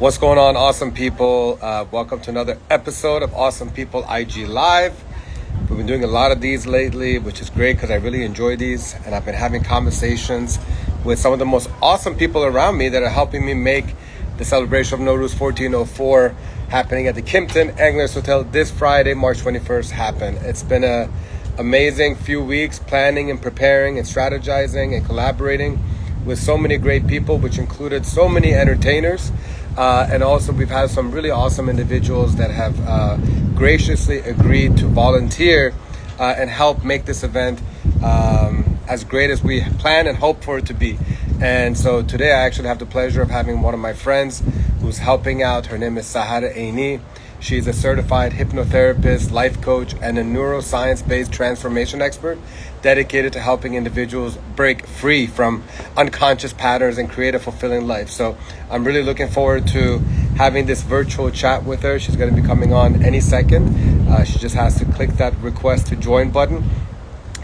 What's going on, awesome people? Welcome to another episode of Awesome People IG Live. We've been doing a lot of these lately, which is great because I really enjoy these. And I've been having conversations with some of the most awesome people around me that are helping me make the celebration of Nowruz 1404 happening at the Kimpton Anglers Hotel this Friday, March 21st happen. It's been an amazing few weeks planning and preparing and strategizing and collaborating with so many great people, which included so many entertainers. And also we've had some really awesome individuals that have graciously agreed to volunteer and help make this event as great as we plan and hope for it to be. And so today I actually have the pleasure of having one of my friends who's helping out. Her name is Sahar Eini. She's a certified hypnotherapist, life coach, and a neuroscience-based transformation expert dedicated to helping individuals break free from unconscious patterns and create a fulfilling life. So I'm really looking forward to having this virtual chat with her. She's going to be coming on any second. She just has to click that request to join button.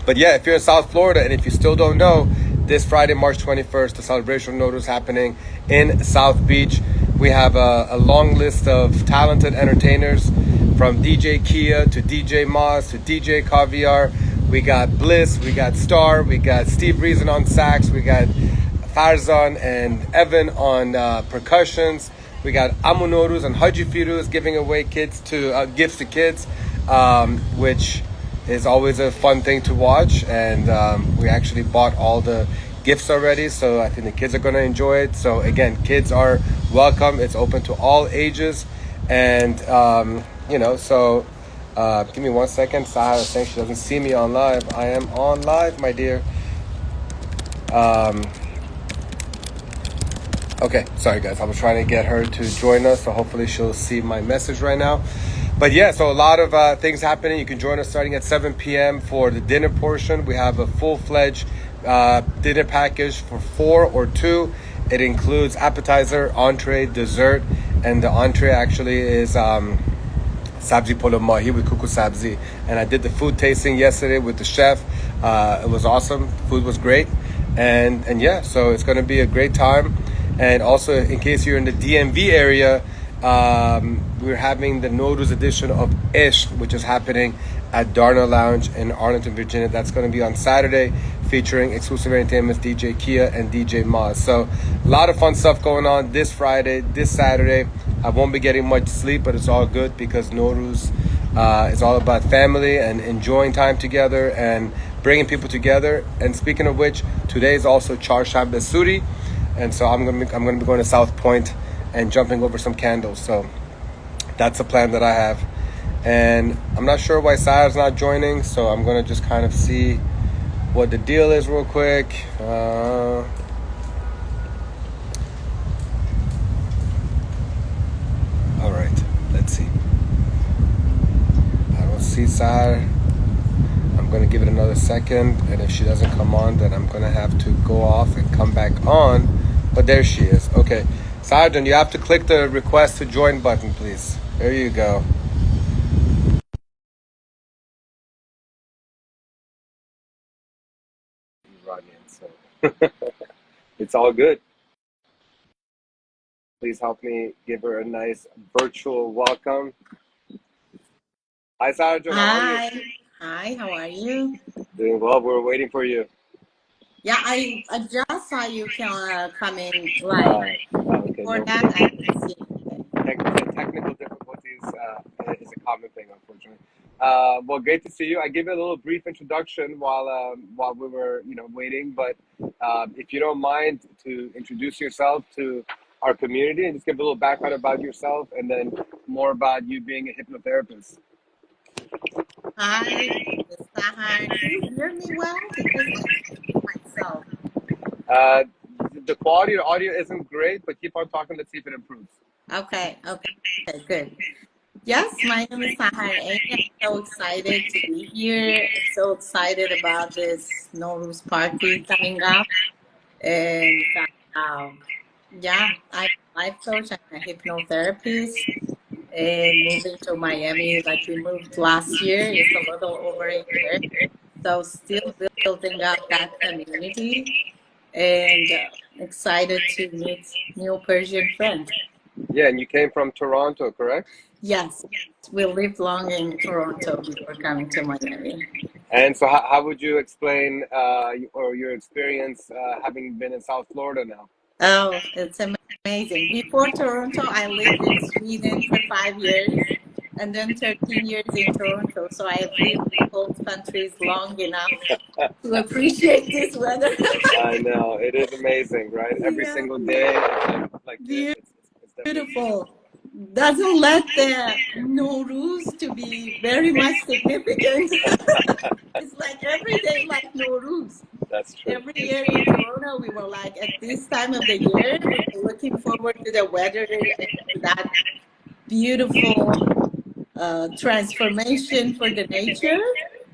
But yeah, if you're in South Florida and if you still don't know, this Friday, March 21st, the celebration of Nowruz is happening in South Beach. We have a long list of talented entertainers from DJ Kia to DJ Moz to DJ Caviar. We got B.L.I.S.S, we got Star, we got Steve Reason on sax, we got Farzan and Evan on percussions. We got Norouz and Haji Firuz giving away gifts to kids, which is always a fun thing to watch. And we actually bought all the gifts already, so I think the kids are going to enjoy it. So again, kids are welcome. It's open to all ages. And so give me 1 second. Sahar is saying she doesn't see me on live. I am on live, my dear. Okay, sorry guys, I was trying to get her to join us, so hopefully she'll see my message right now. But yeah, so a lot of things happening. You can join us starting at 7 p.m. for the dinner portion. We have a full-fledged dinner package for 4 or 2. It includes appetizer, entree, dessert, and the entree actually is sabzi polo mahi with kuku sabzi. And I did the food tasting yesterday with the chef. It was awesome. Food was great. And yeah, so it's going to be a great time. And also, in case you're in the DMV area, we're having the Nowruz edition of Ish, which is happening at Darna Lounge in Arlington, Virginia. That's going to be on Saturday, featuring exclusive entertainment DJ Kia and DJ Moz. So a lot of fun stuff going on this Friday, this Saturday. I won't be getting much sleep, but it's all good because Nowruz is all about family and enjoying time together and bringing people together. And speaking of which, today is also Charsham Besuri, and so I'm gonna be going to South Point and jumping over some candles. So that's the plan that I have. And I'm not sure why Sahar's not joining, so I'm going to just kind of see what the deal is real quick. All right, let's see. I don't see Sahar. I'm going to give it another second, and if she doesn't come on, then I'm going to have to go off and come back on. But there she is. Okay. Sergeant, you have to click the request to join button, please. There you go. So it's all good. Please help me give her a nice virtual welcome. Hi, Sergeant. How are you? Hi. Hi, how are you? Doing well. We're waiting for you. Yeah, I just saw you can come in live. Okay. Before No, that, I didn't see anything. technical difficulties is a common thing, unfortunately. Well, great to see you. I gave you a little brief introduction while we were waiting, but if you don't mind to introduce yourself to our community and just give a little background about yourself and then more about you being a hypnotherapist. Hi, it's Sahar. Can you hear me well? Because I can't hear myself. Uh, the quality of the audio isn't great, but keep on talking. Let's see if it improves. Okay, good. Yes, my name is Sahar A. I'm so excited to be here. So excited about this Nowruz party coming up. And yeah, I'm a life coach. I'm a hypnotherapist. And moving to Miami, like we moved last year, it's a little over a year. So still building up that community and excited to meet new Persian friends. Yeah, and you came from Toronto, correct? Yes, we lived long in Toronto before coming to Miami. And so, how would you explain or your experience having been in South Florida now? Oh, it's amazing. Before Toronto, I lived in Sweden for 5 years and then 13 years in Toronto. So I have lived in both countries long enough to appreciate this weather. I know it is amazing, right? Every Yeah, single day, it's definitely beautiful. Doesn't let the Nowruz to be very much significant. It's like every day like Nowruz. that's true. Every year in Toronto, we were like, at this time of the year, we were looking forward to the weather and to that beautiful transformation for the nature.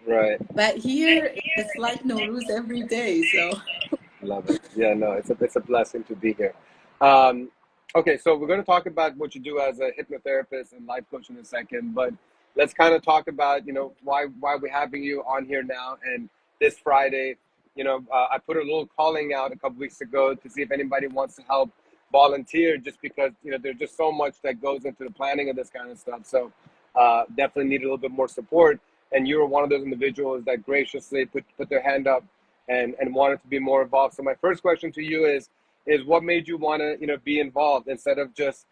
Right. But here, it's like Nowruz every day. So, Love it. Yeah, no, it's a blessing to be here. Um, okay, so we're going to talk about what you do as a hypnotherapist and life coach in a second, but let's kind of talk about why we're having you on here now. And this Friday, I put a little calling out a couple weeks ago to see if anybody wants to help volunteer, just because there's just so much that goes into the planning of this kind of stuff. So definitely need a little bit more support. And you were one of those individuals that graciously put their hand up and wanted to be more involved. So my first question to you is what made you want to be involved instead of just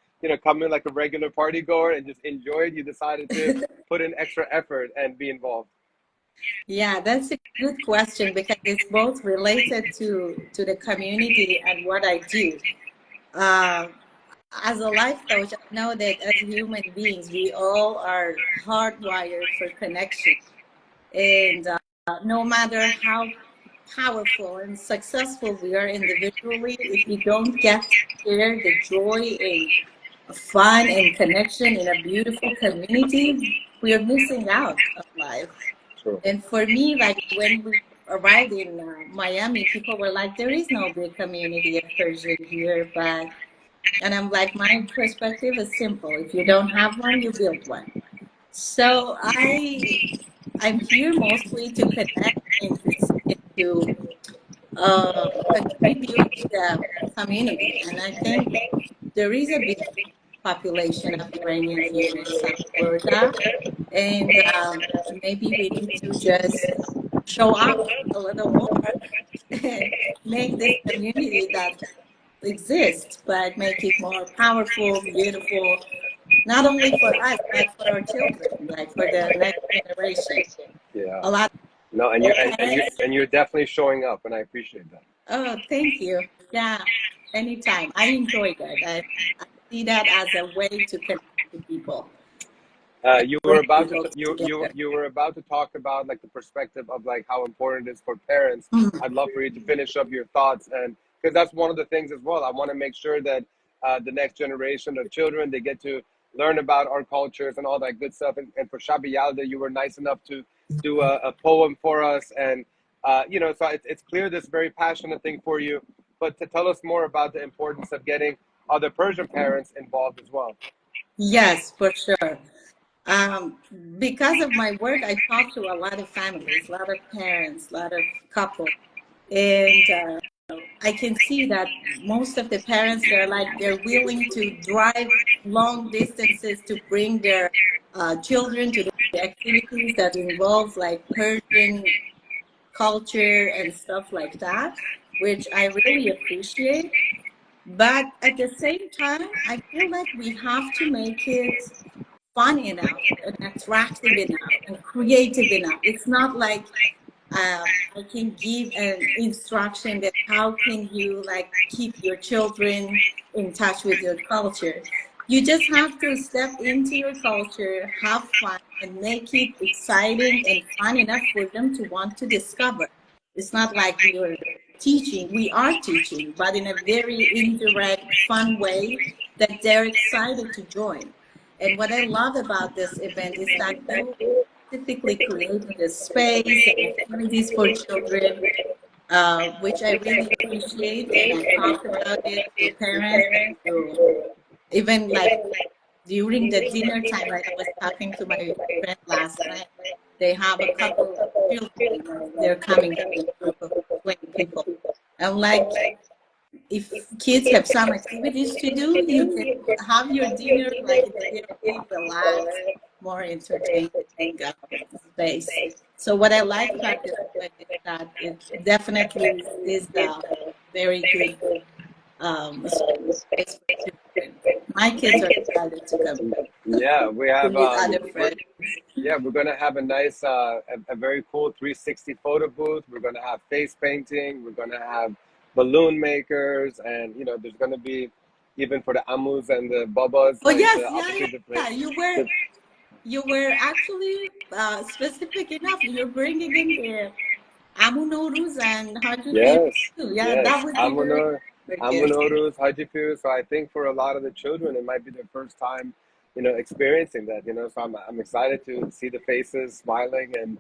come in like a regular party goer and just enjoy it? You decided to put in extra effort and be involved. yeah, that's a good question because it's both related to the community and what I do. Uh, as a life coach, I know that as human beings, we all are hardwired for connection. And no matter how powerful and successful we are individually, if we don't get to share the joy and fun and connection in a beautiful community, we are missing out on life. True. And for me, like when we arrived in Miami, people were like, there is no big community of Persian here. And I'm like, my perspective is simple. If you don't have one, you build one. So I'm here mostly to connect and to contribute to the community. And I think there is a big population of Iranians here in South Florida, and maybe we need to just show up a little more and make this community that exists, but make it more powerful, beautiful, not only for us, but for our children, like for the next generation. Yeah. A lot No, and of you and, and you parents. and you're definitely showing up, and I appreciate that. Oh, thank you. Yeah, anytime. I enjoy that. I see that as a way to connect to people and You were bring about to people together. you were about to talk about like the perspective of like how important it is for parents. Mhm. I'd love for you to finish up your thoughts, and because that's one of the things as well. I want to make sure that the next generation of children, they get to learn about our cultures and all that good stuff. And for Shabi Yalda, you were nice enough to do a poem for us, and so it's clear this very passionate thing for you. But to tell us more about the importance of getting other Persian parents involved as well. Yes, for sure. Um, because of my work, I talk to a lot of families, a lot of parents, a lot of couples, and I can see that most of the parents they're willing to drive long distances to bring their children to the activities that involve like Persian culture and stuff like that, which I really appreciate. But at the same time, I feel like we have to make it fun enough and attractive enough and creative enough. It's not like I can give an instruction that how can you like keep your children in touch with your culture. You just have to step into your culture, have fun, and make it exciting and fun enough for them to want to discover. It's not like we're teaching, we are teaching, but in a very indirect, fun way that they're excited to join. And what I love about this event is that you specifically created a space and activities for children, which I really appreciate. And I talked about it to parents, to even like during the dinner time, like I was talking to my friend last night, they have a couple of children, they're coming to a group of 20 people. I'm like, if kids have some activities to do, you can have your dinner like in a very relaxed, more entertaining space. So what I like about this place is that it definitely is a very good space for children. My kids are excited to come Yeah, we to have meet other friends. we're gonna have a nice a very cool 360 photo booth. We're gonna have face painting. We're gonna have balloon makers, and there's gonna be even for the amus and the babas, Oh like yes, the yeah, yeah, opportunity to play. yeah. You were actually specific enough. You're bringing in the Amu Nowruz and Hajj Yes, too. Yeah, that yes. would be very good. Yes. Norouz, Hajipu. So I think for a lot of the children, it might be their first time, experiencing that. So I'm excited to see the faces smiling and,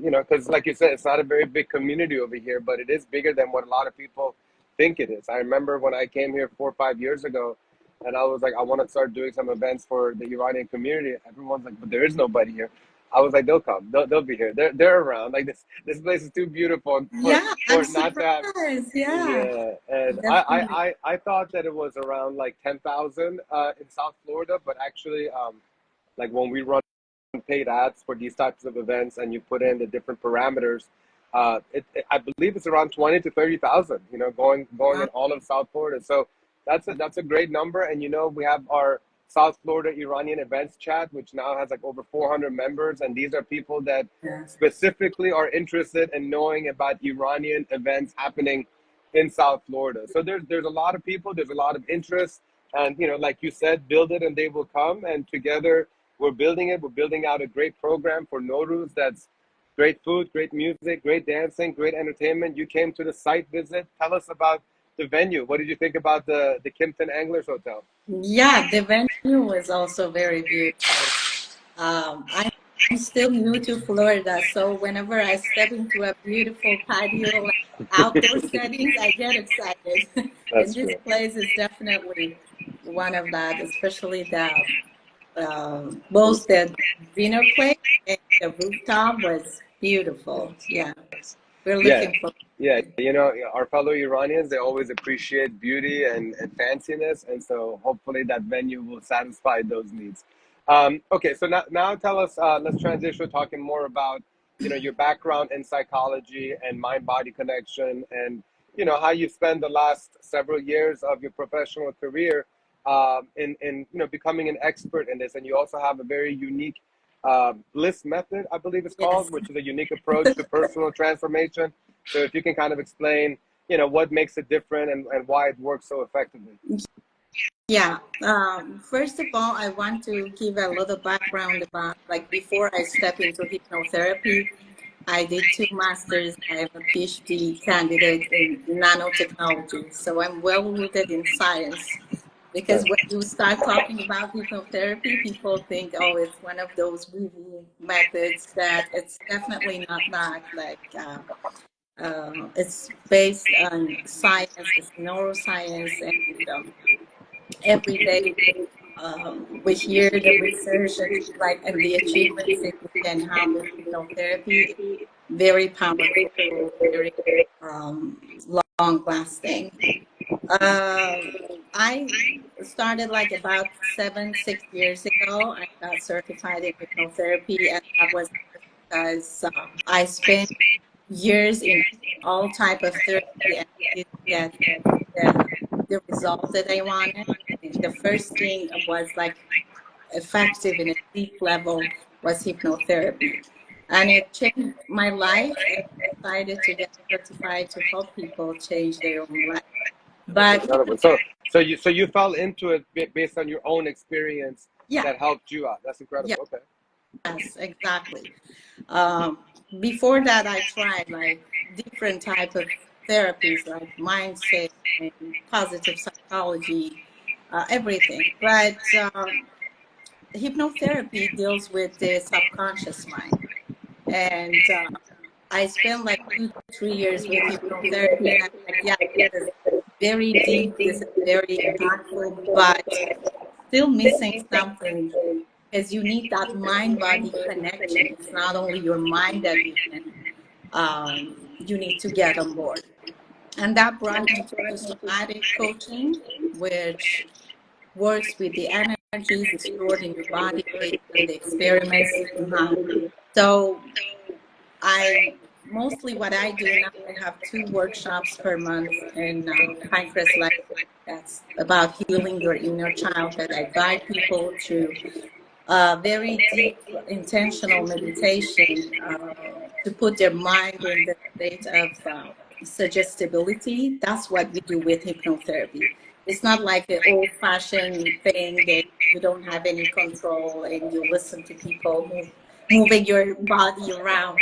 because like you said, it's not a very big community over here, but it is bigger than what a lot of people think it is. I remember when I came here 4 or 5 years ago, and I was like, I want to start doing some events for the Iranian community. Everyone's like, but there is nobody here. I was like, they'll come. They'll be here. They're around. Like this place is too beautiful Yeah, I'm for it not to have. surprised. Yeah, Yeah, and definitely. I thought that it was around like 10,000 in South Florida, but actually, like when we run paid ads for these types of events and you put in the different parameters, I believe it's around 20 to 30,000. Going Wow. in all of South Florida. So that's a great number. And we have our South Florida Iranian events chat, which now has like over 400 members, and these are people that Yeah. specifically are interested in knowing about Iranian events happening in South Florida. So there's a lot of people, there's a lot of interest, and like you said, build it and they will come. And together we're building it. We're building out a great program for Nowruz. That's great food, great music, great dancing, great entertainment. You came to the site visit. Tell us about the venue. What did you think about the Kimpton Anglers Hotel? Yeah, the venue was also very beautiful. I'm still new to Florida, so whenever I step into a beautiful patio, like outdoor settings, I get excited. And That's this true. place is definitely one of that, especially the both the dinner place and the rooftop was beautiful. Yeah, we're Yeah, looking forward yeah. to it. Our fellow Iranians, they always appreciate beauty and fanciness, and so hopefully that venue will satisfy those needs. Okay, so now tell us. Let's transition to talking more about your background in psychology and mind-body connection, and how you spend the last several years of your professional career in becoming an expert in this, and you also have a very unique B.L.I.S.S method, I believe it's called, Yes. which is a unique approach to personal transformation. So if you can kind of explain, what makes it different and why it works so effectively. Yeah. First of all, I want to give a little background about like before I step into hypnotherapy. I did two masters. I am a PhD candidate in nanotechnology. So I'm well rooted in science because when you start talking about hypnotherapy, people think, oh, it's one of those woo-woo methods that it's definitely not that. Like, it's based on science, it's neuroscience, and every day we hear the research and like and the achievements that we can have with hypnotherapy. Very powerful, very um, long lasting. I started like about 6 years ago. I got certified in hypnotherapy, and that was because I spent years in all type of therapy and didn't get the the result that I wanted. And the first thing was like effective in a deep level was hypnotherapy, and it changed my life. And I decided to get certified to help people change their own life. That's But incredible. So you fell into it based on your own experience yeah, that helped you out. That's yeah, incredible. Okay. yes, exactly. Um, Before that, I tried like different type of therapies, like mindset and positive psychology, everything. But hypnotherapy deals with the subconscious mind, and I spent like 2 3 years with hypnotherapy, and I'm like, yeah, this is very deep, this is very impactful, but still missing something because you need that mind body connection. It's not only your mind that you need to get on board. And that brought me to somatic coaching, which works with the energies stored in your body based on the experiments that you have. So I mostly what I do now, I have 2 workshops per month in Pinecrest Life. That's about healing your inner child, that I guide people through very deep, intentional meditation to put their mind in the state of suggestibility. That's what we do with hypnotherapy. It's not like the old-fashioned thing that you don't have any control and you listen to people moving your body around.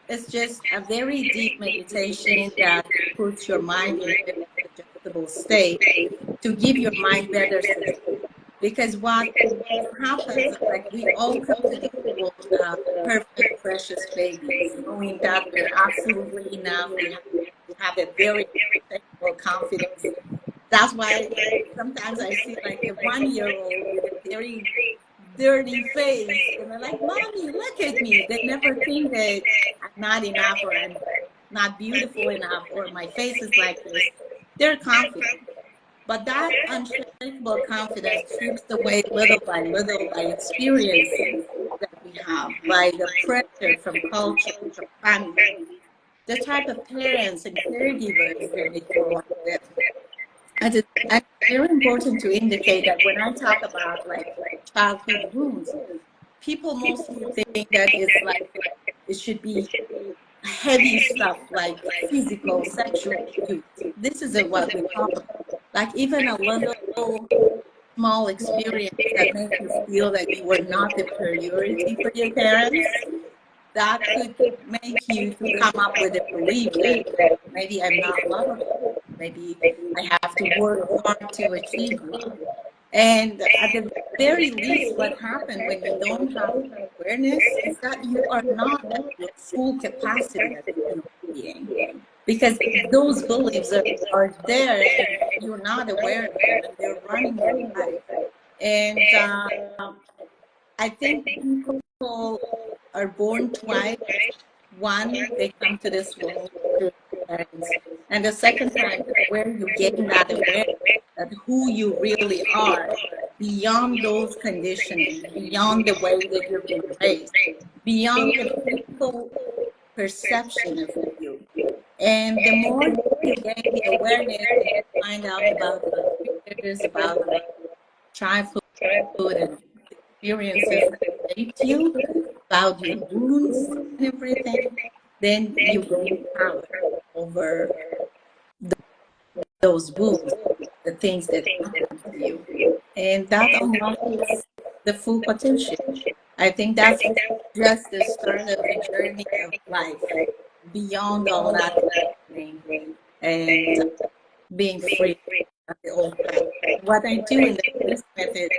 It's just a very deep meditation that puts your mind in a very suggestible state to give your mind better suggestions. Because what happens, like we all come to this world perfect, precious babies, knowing that we're absolutely enough. We have a very unshakable confidence. That's why sometimes I see like a 1-year-old with a very dirty face, and they're like, "Mommy, look at me." They never think that I'm not enough, or I'm not beautiful enough, or my face is like this. They're confident. But that unshakable confidence strips away little by little by experiences that we have, by the pressure from culture, from family, the type of parents and caregivers that we grow up with. And it's very important to indicate that when I talk about like childhood wounds, people mostly think that it's like it should be heavy stuff like physical, sexual abuse. This isn't what we talk about. Like even a little small experience that makes you feel that you were not the priority for your parents, that could make you to come up with a belief that maybe I'm not lovable. Maybe I have to work hard to achieve love. And at the very least, what happens when you don't have awareness is that you are not at your full capacity as a human being. Because those beliefs are there and you're not aware of them and they're running your life. And I think people are born twice. One, they come to this world through their parents. And the second time is where you gain that awareness that who you really are beyond those conditioning, beyond the way that you've been raised, beyond the people perception of you. And the more you gain the awareness and you find out about your triggers, about your childhood and experiences that shaped you, about your wounds and everything, then you gain power over those wounds, the things that happened to you. And that unlocks the full potential. I think that's just the start of the journey of life, beyond all that conditioning and being free of the old path. What I do in the first method,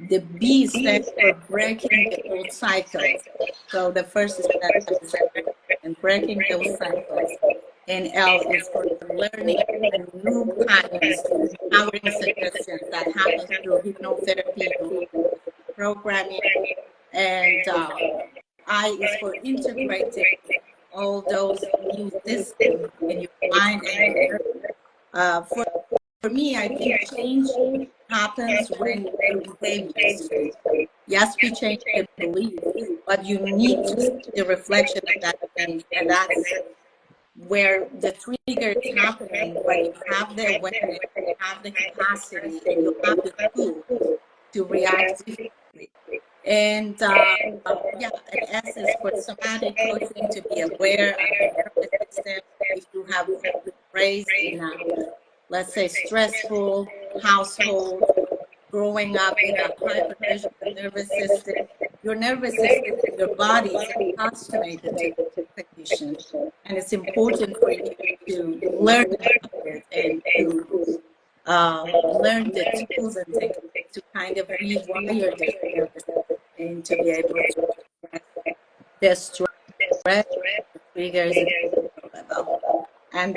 the B stands for breaking the old cycles. So the first step is and breaking those cycles. And L is for learning a new patterns through empowering suggestions that happen through hypnotherapy, programming, and I is for integrating all those new systems in your mind and your nerve. For me, I think change happens when your behaviors change. Yes, we change the belief, but you need to see the reflection of that change, and that's where the trigger is happening when you have the awareness, you have the capacity, and you have the tools to react differently. And yeah, and S is for somatic coaching, to be aware of the nervous system. If you have been raised in a, let's say, stressful household, growing up in a hypervigilant nervous system, your nervous system and your body is accustomed to the condition. And it's important for you to learn about it and to learn the tools and techniques to kind of rewire the nervous system and to be able to address the stress, the triggers at the level. And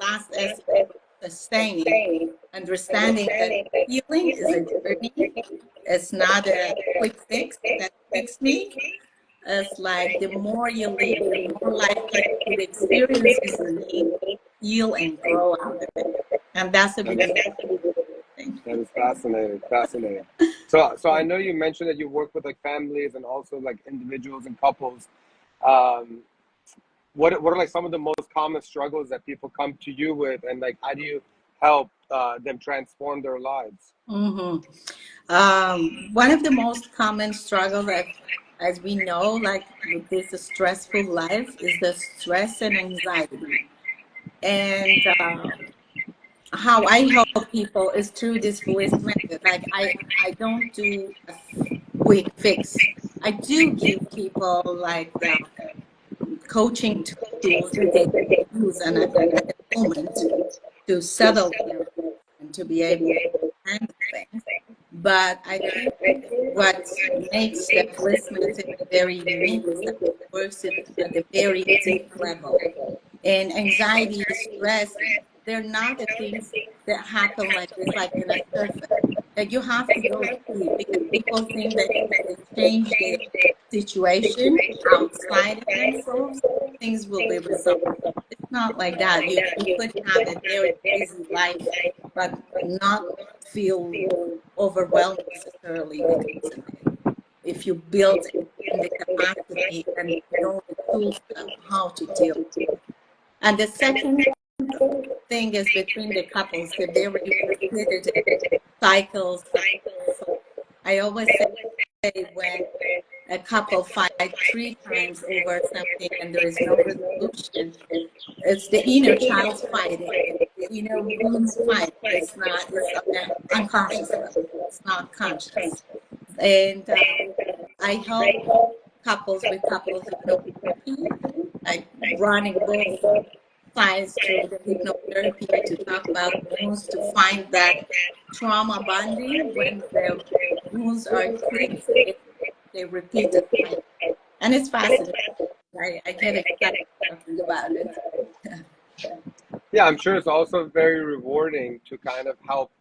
last S is sustaining, understanding that healing is a journey. It's not a quick fix that fix me. It's like the more you live, the more life gives you the experiences you need heal and grow out of it. And that's the beginning thing. That is fascinating, fascinating. So I know you mentioned that you work with like families and also like individuals and couples. Um, what are like some of the most common struggles that people come to you with, and like how do you help them transform their lives? Mm-hmm. One of the most common struggles, as we know, like with this stressful life, is the stress and anxiety. And how I help people is through this B.L.I.S.S method. Like I don't do a quick fix. I do give people like the coaching tools that they use and at the moment to settle their and to be able to handle things. But I think what makes the Bliss method very unique is that it works at the very deep level. And anxiety, stress, they're not the things that happen like this, like in a surface. Like you have to go deep because people think that if they change their situation outside of themselves, things will be resolved. It's not like that. You could have a very busy life, but not feel overwhelmed necessarily because of it. If you build in the capacity and know the tools of how to deal. And the second thing is between the couples, the very repetitive cycles. I always say when a couple fight 3 times over something and there is no resolution, it's the inner child fighting. The inner wounds fight. It's on an unconscious level. It's not conscious. And I help couples with couples hypnotherapy, like running both sides through the hypnotherapy to talk about wounds, to find that trauma bonding when the wounds are clicked, they repeat the cycle. And it's fascinating. I get excited talking about it. Yeah, I'm sure it's also very rewarding to kind of help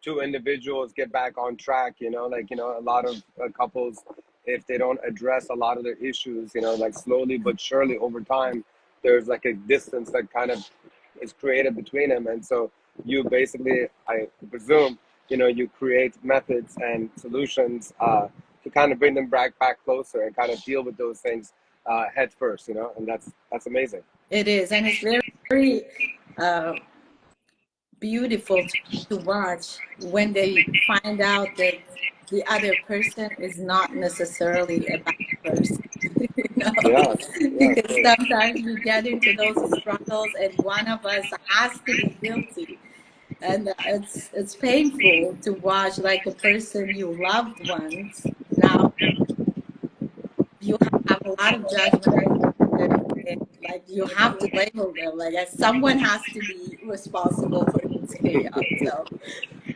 two individuals get back on track. Like a lot of couples, if they don't address a lot of their issues, like slowly but surely over time, there's like a distance that kind of is created between them. And so you basically, I presume, you create methods and solutions to kind of bring them back closer and kind of deal with those things head first, and that's amazing. It is, and it's very, very uh, beautiful to watch when they find out that the other person is not necessarily a bad person. you know, Yeah, yeah, of because course. sometimes we get into those struggles, and one of us has to be guilty, and it's painful to watch like a person you loved once now you have a lot of judgment and like you have to label them like as someone has to be responsible for this chaos. So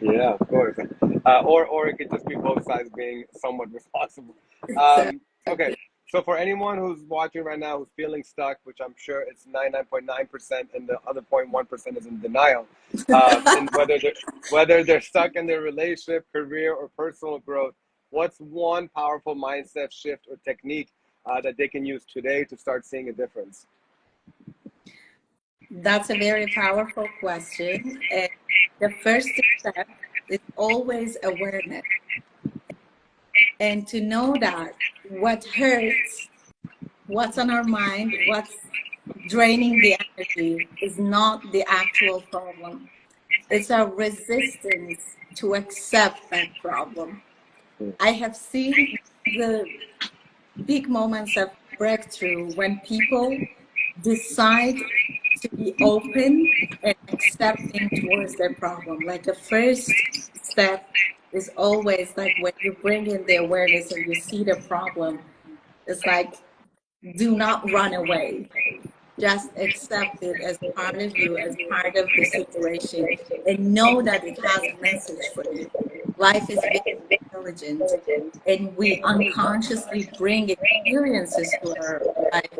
Yeah, of course. Or it could just be both sides being somewhat responsible. Okay, exactly. so for anyone who's watching right now who's feeling stuck, which I'm sure it's 99.9%, and the other 0.1% is in denial, and whether they're stuck in their relationship, career, or personal growth, what's one powerful mindset shift or technique that they can use today to start seeing a difference? That's a very powerful question. And the first step is always awareness and to know that what hurts, what's on our mind, what's draining the energy is not the actual problem. It's a resistance to accept that problem. I have seen the big moments of breakthrough when people decide to be open and accepting towards their problem. Like the first step is always like when you bring in the awareness and you see the problem, it's like do not run away. Just accept it as part of you, as part of the situation, and know that it has a message for you. Life is very intelligent, and we unconsciously bring experiences to our life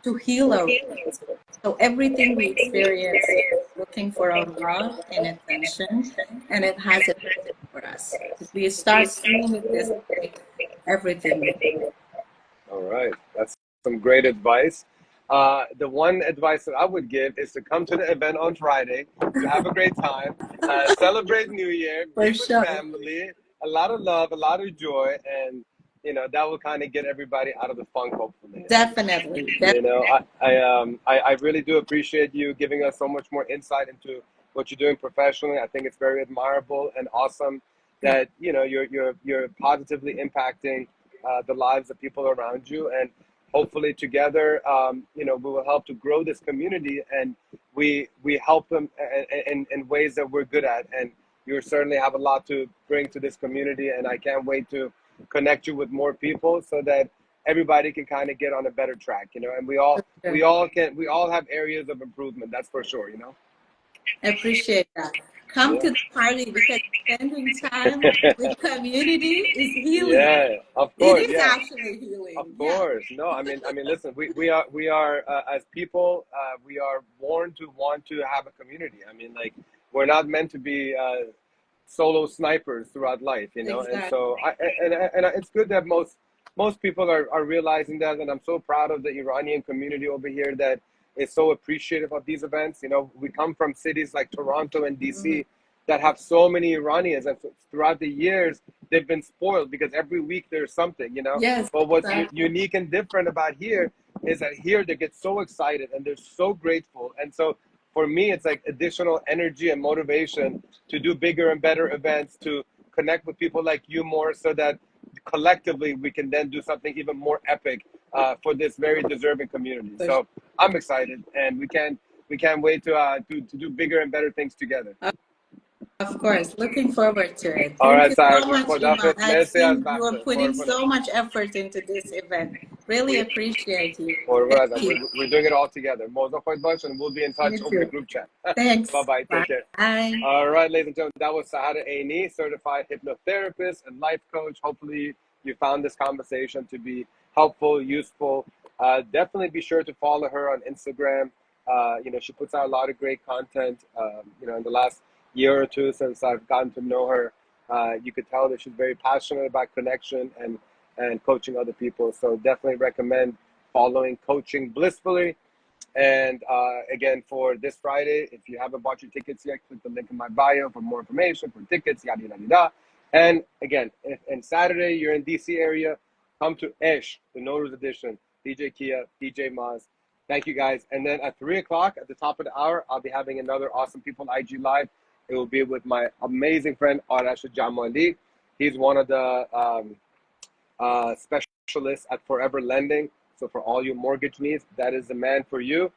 to heal our wounds. So everything we experience is looking for our love and attention, and it has a message for us. If we start seeing it this way, everything will. All right, that's some great advice. The one advice that I would give is to come to the event on Friday, to have a great time, celebrate New Year, For be with sure. family, a lot of love, a lot of joy, and that will kind of get everybody out of the funk, hopefully. Definitely. I really do appreciate you giving us so much more insight into what you're doing professionally. I think it's very admirable and awesome that you're positively impacting the lives of people around you, and hopefully together, we will help to grow this community, and we help them in ways that we're good at. And you certainly have a lot to bring to this community, and I can't wait to connect you with more people so that everybody can kind of get on a better track, and we all have areas of improvement, that's for sure. Appreciate that. Come Yeah. to the party because spending time with community is healing. Yeah, of It course. is Yeah, actually of healing. Yeah. course. No, I mean, listen, we are as people, we are born to want to have a community. I mean, like, we're not meant to be solo snipers throughout life, And Exactly. so, and it's good that most people are realizing that, and I'm so proud of the Iranian community over here that is so appreciative of these events. We come from cities like Toronto and Mhm. DC that have so many Iranians, and throughout the years they've been spoiled because every week there's something. Yes, But what's exactly. unique and different about here is that here they get so excited and they're so grateful, and so for me it's like additional energy and motivation to do bigger and better events, to connect with people like you more, so that collectively we can then do something even more epic for this very deserving community. For So I'm excited, and we can't wait to do bigger and better things together. sure. Of course, looking forward to it. All Thank right, you Sahar, so much, Iman. Khudafis. I've Merci az seen you are bakhte. putting so much effort into this event. Really appreciate you. Thank you. We're doing it all together. Moza khud bash, and we'll be in touch You over the too. group chat. Thanks. Bye-bye. Take care. Bye. All right, ladies and gentlemen, that was Sahar Eini, certified hypnotherapist and life coach. Hopefully, you found this conversation to be helpful, useful. Definitely be sure to follow her on Instagram. She puts out a lot of great content. In the last year or two since I've gotten to know her, you could tell that she's very passionate about connection and coaching other people. So definitely recommend following Coaching Blissfully. And again, for this Friday, if you haven't bought your tickets yet, click the link in my bio for more information, for tickets, yada, yada, yada. And again, if on Saturday you're in DC area, come to Ish, the Nowruz edition, DJ Kia, DJ Maz. Thank you guys. And then at 3 o'clock at the top of the hour, I'll be having another Awesome People IG Live. It will be with my amazing friend, Arash Jamali. He's one of the specialists at Forever Lending. So for all your mortgage needs, that is the man for you.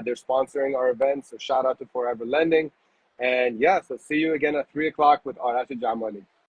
They're sponsoring our event, so shout out to Forever Lending. And yeah, so see you again at 3 o'clock with Arash Jamali.